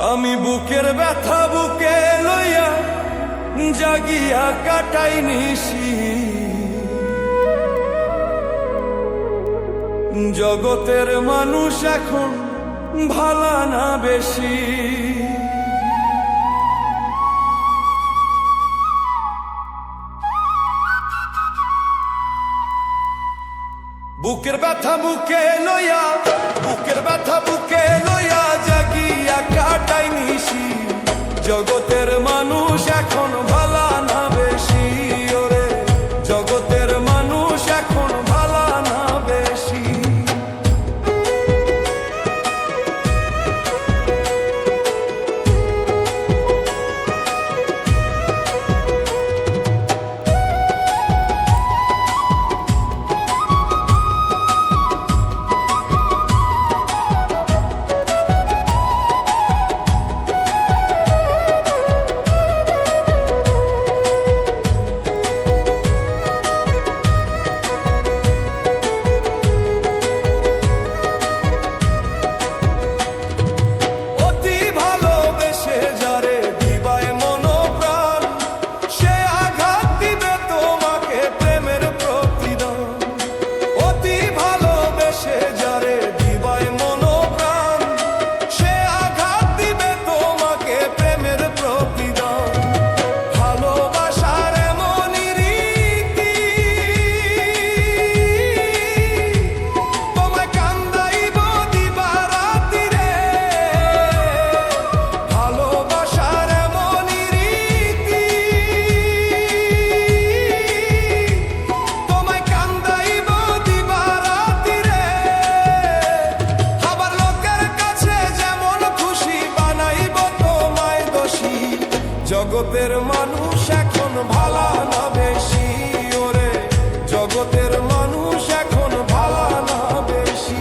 আমি বুকের ব্যথা বুকে লইয়া জাগিয়া কাটাই নিশি, জগতের মানুষ এখন ভালা না বেশি। বুকের ব্যথা বুকে লইয়া, বুকের ব্যথা বুকে লইয়া জাগিয়া কাটাই নিশি, জগতের মানুষ এখন ভালা না বেশি। ওরে জগতের মানুষ এখন ভালা না বেশি। জগতের মানুষ এখন ভালা না বেশি। ওরে জগতের মানুষ এখন ভালা না বেশি।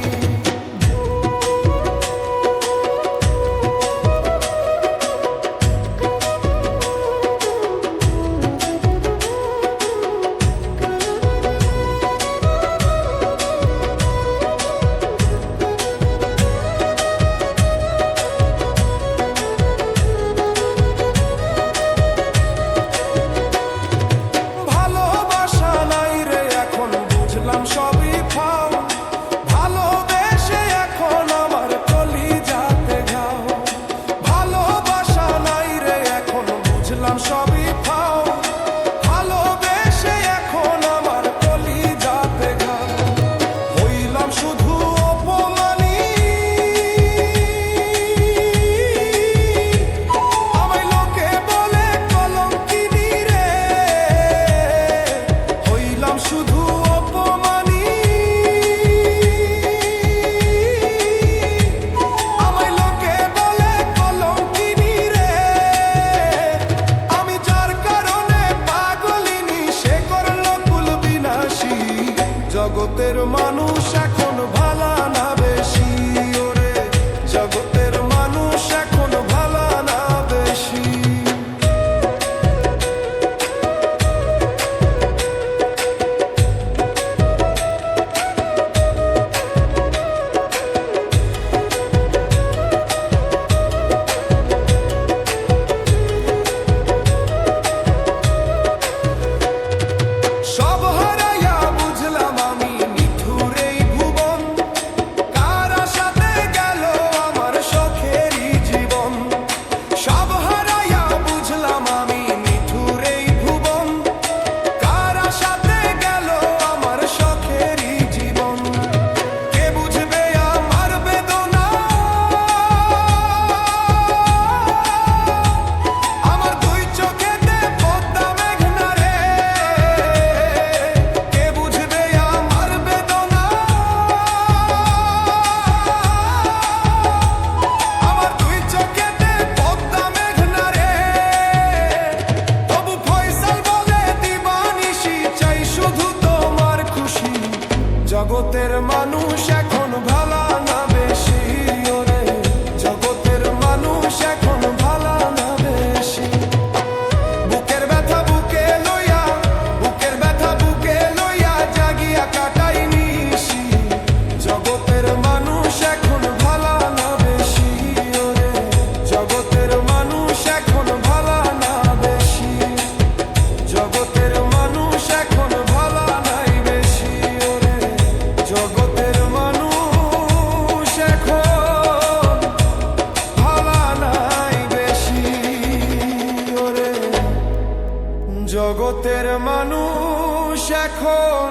জগতের মানুষ এখন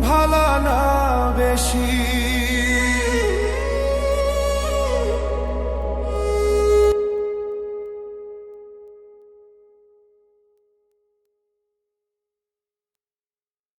ভালা না বেশি।